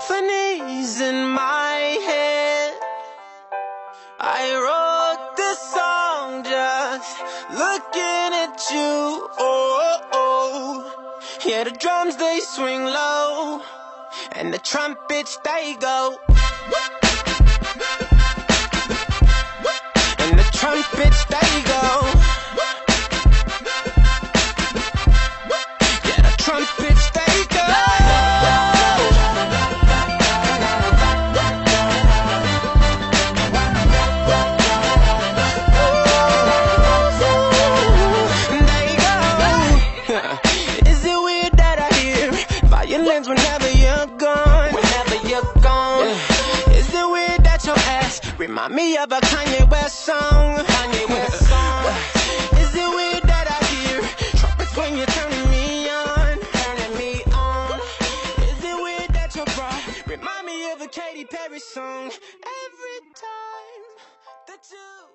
symphonies in my head. I wrote this song just looking at you. Oh, oh. Yeah, the drums they swing low, and the trumpets they go, and the trumpets they go. Yeah, the trumpets they go. Is it weird that I hear violins whenever you're gone? Whenever you're gone. Is it weird that your ass remind me of a Kanye West song? Kanye West song. Is it weird that I hear trumpets when you're turning me on? Turning me on. Is it weird that your bra remind me of a Katy Perry song? Every time that you